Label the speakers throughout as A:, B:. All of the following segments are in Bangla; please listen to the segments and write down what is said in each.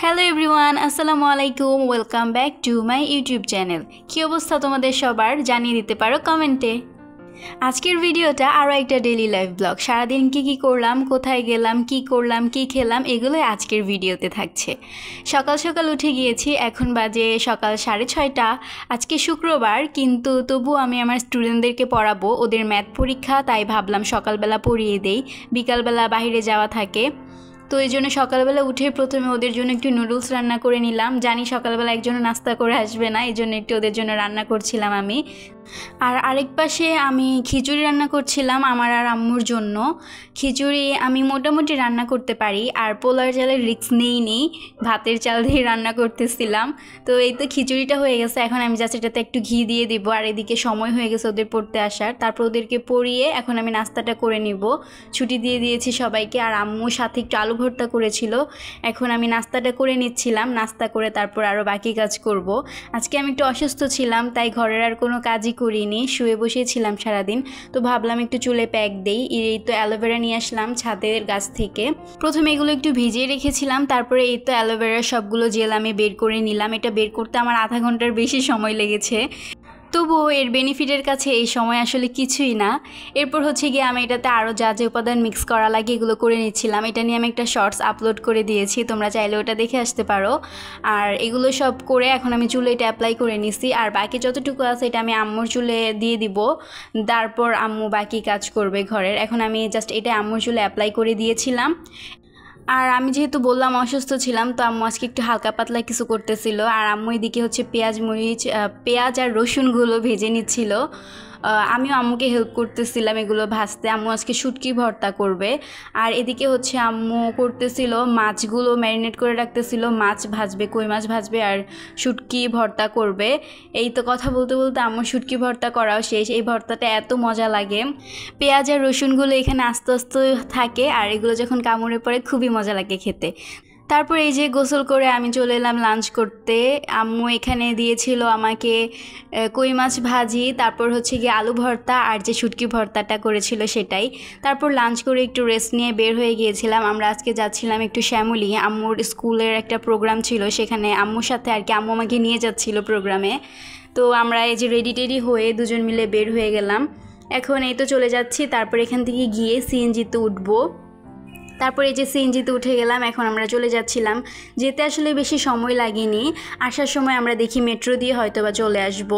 A: হ্যালো এভরিওয়ান, আসসালামু আলাইকুম। Welcome back to my YouTube channel. কী অবস্থা তোমাদের সবার জানিয়ে দিতে পারো কমেন্টে। আজকের ভিডিওটা আরও একটা ডেইলি লাইফ ব্লগ। সারাদিন কী করলাম, কোথায় গেলাম, কি করলাম, কি খেলাম, এগুলোই আজকের ভিডিওতে থাকছে। সকাল সকাল উঠে গিয়েছি, এখন বাজে সকাল 6:30। আজকে শুক্রবার, কিন্তু তবু আমি আমার স্টুডেন্টদেরকে পড়াবো, ওদের ম্যাথ পরীক্ষা, তাই ভাবলাম সকালবেলা পড়িয়ে দেই, বিকালবেলা বাইরে যাওয়া থাকে। তো এই জন্য সকালবেলা উঠে প্রথমে ওদের জন্য একটু নুডলস রান্না করে নিলাম। জানি সকালবেলা একজনও নাস্তা করে আসবে না, এই জন্য একটু ওদের জন্য রান্না করছিলাম আমি। আর আরেক পাশে আমি খিচুড়ি রান্না করছিলাম আমার আর আম্মুর জন্য। খিচুড়ি আমি মোটামুটি রান্না করতে পারি, আর পোলার চালের রিস্ক নেই, ভাতের চাল দিয়ে রান্না করতেছিলাম। তো এই তো খিচুড়িটা হয়ে গেছে, এখন আমি জাস্ট এটাতে একটু ঘি দিয়ে দিব। আর এদিকে সময় হয়ে গেছে ওদের পড়তে আসার, তারপর ওদেরকে পড়িয়ে এখন আমি নাস্তাটা করে নিব। ছুটি দিয়ে দিয়েছি সবাইকে, আর আম্মুর সাথে একটু আলু ভর্তা করেছিল। এখন আমি নাস্তাটা করে নিচ্ছিলাম, নাস্তা করে তারপর আরও বাকি কাজ করব। আজকে আমি একটু অসুস্থ ছিলাম, তাই ঘরের আর কোনো কাজই করিনি, শুয়ে বসেছিলাম সারাদিন। তো ভাবলাম একটু চুলে প্যাক দেই। এই তো অ্যালোভেরা নিয়ে আসলাম ছাদের গাছ থেকে। প্রথমে এগুলো একটু ভিজিয়ে রেখেছিলাম, তারপরে এই তো অ্যালোভেরার সবগুলো জেল আমি বের করে নিলাম। এটা বের করতে আমার আধা ঘন্টার বেশি সময় লেগেছে, তবুও এর বেনিফিটের কাছে এই সময় আসলে কিছুই না। এরপর হচ্ছে গিয়ে আমি এটাতে আরও যা যা উপাদান মিক্স করা লাগে এগুলো করে নিচ্ছিলাম। এটা নিয়ে আমি একটা শর্টস আপলোড করে দিয়েছি, তোমরা চাইলে ওটা দেখে আসতে পারো। আর এগুলো সব করে এখন আমি চুলে এটা অ্যাপ্লাই করে নিছি, আর বাকি যতটুকু আছে এটা আমি আম্মুর চুলে দিয়ে দিব। তারপর আম্মু বাকি কাজ করবে ঘরের। এখন আমি জাস্ট এটা আম্মুর চুলে অ্যাপ্লাই করে দিয়েছিলাম। আর আমি যেহেতু বললাম অসুস্থ ছিলাম, তো আম্মু আজকে একটু হালকা পাতলা কিছু করতেছিল। আর আম্মু এদিকে হচ্ছে পেঁয়াজ আর রসুনগুলো ভেজে নিচ্ছিল। আমিও আম্মুকে হেল্প করতেছিলাম এগুলো ভাজতে। আম্মু আজকে শুটকি ভর্তা করবে। আর এদিকে হচ্ছে আম্মু করতেছিল মাছগুলো ম্যারিনেট করে রাখতেছিল, মাছ ভাজবে, কই মাছ ভাজবে আর শুটকি ভর্তা করবে। এই তো কথা বলতে বলতে আম্মু শুটকি ভর্তা করাও শেষ। এই ভর্তাটা এত মজা লাগে, পেঁয়াজ আর রসুনগুলো এখানে আস্তে আস্তে থাকে, আর এগুলো যখন কামড়ে পড়ে খুবই মজা লাগে খেতে। তারপর এই যে গোসল করে আমি চলে এলাম লাঞ্চ করতে। আম্মু এখানে দিয়েছিল আমাকে কই মাছ ভাজি, তারপর হচ্ছে গিয়ে আলু ভর্তা আর যে শুটকি ভর্তাটা করেছিল সেটাই। তারপর লাঞ্চ করে একটু রেস্ট নিয়ে বের হয়ে গিয়েছিলাম। আমরা আজকে যাচ্ছিলাম একটু শ্যামলী, আম্মুর স্কুলের একটা প্রোগ্রাম ছিল, সেখানে আম্মুর সাথে আর কি আম্মু আমাকে নিয়ে যাচ্ছিল প্রোগ্রামে। তো আমরা এই যে রেডি টেডি হয়ে দুজন মিলে বের হয়ে গেলাম। এখন এই তো চলে যাচ্ছি, তারপর এখান থেকে গিয়ে সিএনজিতে উঠবো। তারপর এই যে সিএনজিতে উঠে গেলাম, এখন আমরা চলে যাচ্ছিলাম। যেতে আসলে বেশি সময় লাগেনি, আসার সময় আমরা দেখি মেট্রো দিয়ে হয়তো বা চলে আসব।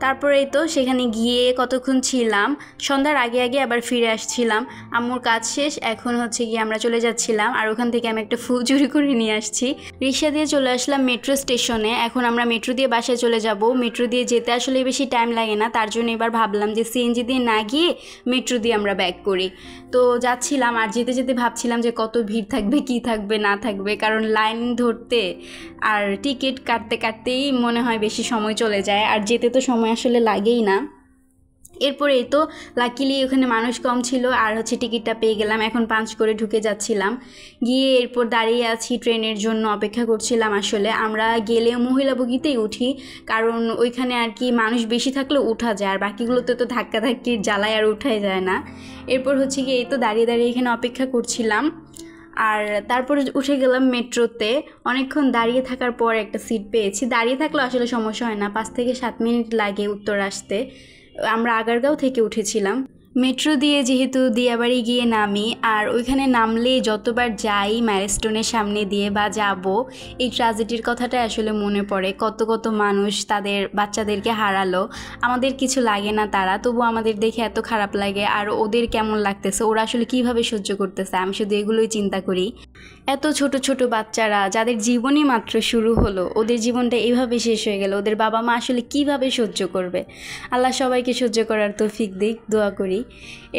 A: তারপরে এই তো সেখানে গিয়ে কতক্ষণ ছিলাম, সন্ধ্যার আগে আগে আবার ফিরে আসছিলাম। আম্মুর কাজ শেষ, এখন হচ্ছে গিয়ে আমরা চলে যাচ্ছিলাম। আর ওখান থেকে আমি একটা ফুল চুরি করে নিয়ে আসছি। রিক্সা দিয়ে চলে আসলাম মেট্রো স্টেশনে। এখন আমরা মেট্রো দিয়ে বাসায় চলে যাব। মেট্রো দিয়ে যেতে আসলে বেশি টাইম লাগে না, তার জন্য এবার ভাবলাম যে সিএনজি দিয়ে না গিয়ে মেট্রো দিয়ে আমরা ব্যাক করি। তো যাচ্ছিলাম, আর যেতে যেতে ভাবছিলাম যে কত ভিড় থাকবে, কি থাকবে না থাকবে, কারণ লাইন ধরতে আর টিকিট কাটতে কাটতেই মনে হয় বেশি সময় চলে যায়, আর যেতে তো সময় আসলে লাগেই না। এরপরে এই তো লাকিলি ওখানে মানুষ কম ছিল, আর হচ্ছে টিকিটটা পেয়ে গেলাম। এখন পাঞ্চ করে ঢুকে যাচ্ছিলাম, গিয়ে এরপর দাঁড়িয়ে আছি, ট্রেনের জন্য অপেক্ষা করছিলাম। আসলে আমরা গেলে মহিলা বগিতেই উঠি, কারণ ওইখানে আর কি মানুষ বেশি থাকলে উঠা যায়, আর বাকিগুলোতে তো ধাক্কাধাক্কির জ্বালায় আর উঠাই যায় না। এরপর হচ্ছে গিয়ে এই তো দাঁড়িয়ে দাঁড়িয়ে এখানে অপেক্ষা করছিলাম। আর তারপরে উঠে গেলাম মেট্রোতে। অনেকক্ষণ দাঁড়িয়ে থাকার পর একটা সিট পেয়েছি। দাঁড়িয়ে থাকলেও আসলে সমস্যা হয় না, 5 থেকে 7 মিনিট লাগে উত্তর আসতে। আমরা আগারগাঁও থেকে উঠেছিলাম। মেট্রো দিয়ে যেহেতু দিয়াবাড়ি গিয়ে নামি, আর ওইখানে নামলে যতবার যাই মাইলস্টোনের সামনে দিয়ে বা যাব, এই ট্র্যাজেডির কথাটা আসলে মনে পড়ে। কত কত মানুষ তাদের বাচ্চাদেরকে হারালো, আমাদের কিছু লাগে না তারা, তবু আমাদের দেখে এত খারাপ লাগে। আর ওদের কেমন লাগতেছে, ওরা আসলে কিভাবে সহ্য করতেছে, আমি শুধু এগুলোই চিন্তা করি। এত ছোট ছোট বাচ্চারা যাদের জীবনই মাত্র শুরু হলো, ওদের জীবনটা এইভাবে শেষ হয়ে গেল, ওদের বাবা মা আসলে কিভাবে সহ্য করবে। আল্লাহ সবাইকে সহ্য করার তৌফিক দিক, দোয়া করি।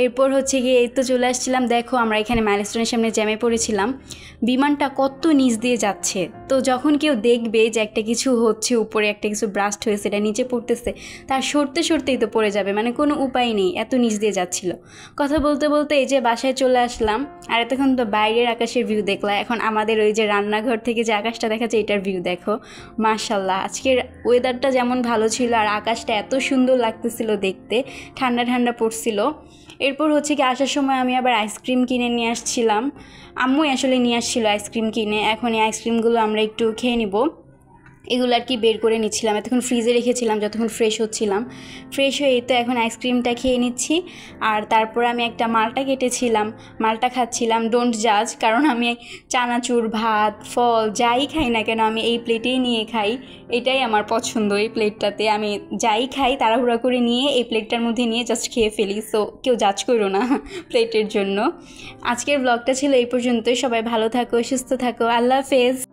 A: এরপর হচ্ছে গিয়ে এই তো চলে আসছিলাম। দেখো আমরা এখানে মাইলস্টোনের সামনে জ্যামে পড়েছিলাম। বিমানটা কত নিচ দিয়ে যাচ্ছে, তো যখন কেউ দেখবে যে একটা কিছু হচ্ছে, উপরে একটা কিছু ব্রাস্ট হয়েছে, এটা নিচে পড়তেছে, তার সরতে সরতেই তো পড়ে যাবে, মানে কোনো উপায় নেই, এত নিচ দিয়ে যাচ্ছিল। কথা বলতে বলতে এই যে বাসায় চলে আসলাম। আর এতক্ষণ তো বাইরের আকাশের ভিউ দেখলাম, এখন আমাদের ওই যে রান্নাঘর থেকে যে আকাশটা দেখা যায় এটার ভিউ দেখো। মাশাল্লাহ, আজকের ওয়েদারটা যেমন ভালো ছিল, আর আকাশটা এত সুন্দর লাগতেছিল দেখতে, ঠান্ডা ঠান্ডা পড়ছিল। এরপর হচ্ছে কি আসার সময় আমি আবার আইসক্রিম কিনে নিয়ে আসছিলাম। আম্মুই আসলে নিয়ে আসছিল আইসক্রিম কিনে। এখন এই আইসক্রিমগুলো আমরা একটু খেয়ে নিব। এগুলো আর কি বের করে নিচ্ছিলাম, এতক্ষণ ফ্রিজে রেখেছিলাম যতক্ষণ ফ্রেশ হচ্ছিলাম। ফ্রেশ হয়ে তো এখন আইসক্রিমটা খেয়ে নিচ্ছি। আর তারপর আমি একটা মালটা কেটেছিলাম, মালটা খাচ্ছিলাম। ডোন্ট জাজ, কারণ আমি চানাচুর, ভাত, ফল যাই খাই না কেন আমি এই প্লেটেই নিয়ে খাই। এটাই আমার পছন্দ। এই প্লেটটাতে আমি যাই খাই তাড়াহুড়া করে নিয়ে এই প্লেটটার মধ্যে নিয়ে জাস্ট খেয়ে ফেলি। সো কেউ জাজ করো না প্লেটের জন্য। আজকের ব্লগটা ছিল এই পর্যন্তই। সবাই ভালো থাকো, সুস্থ থাকো। আল্লাহ হাফেজ।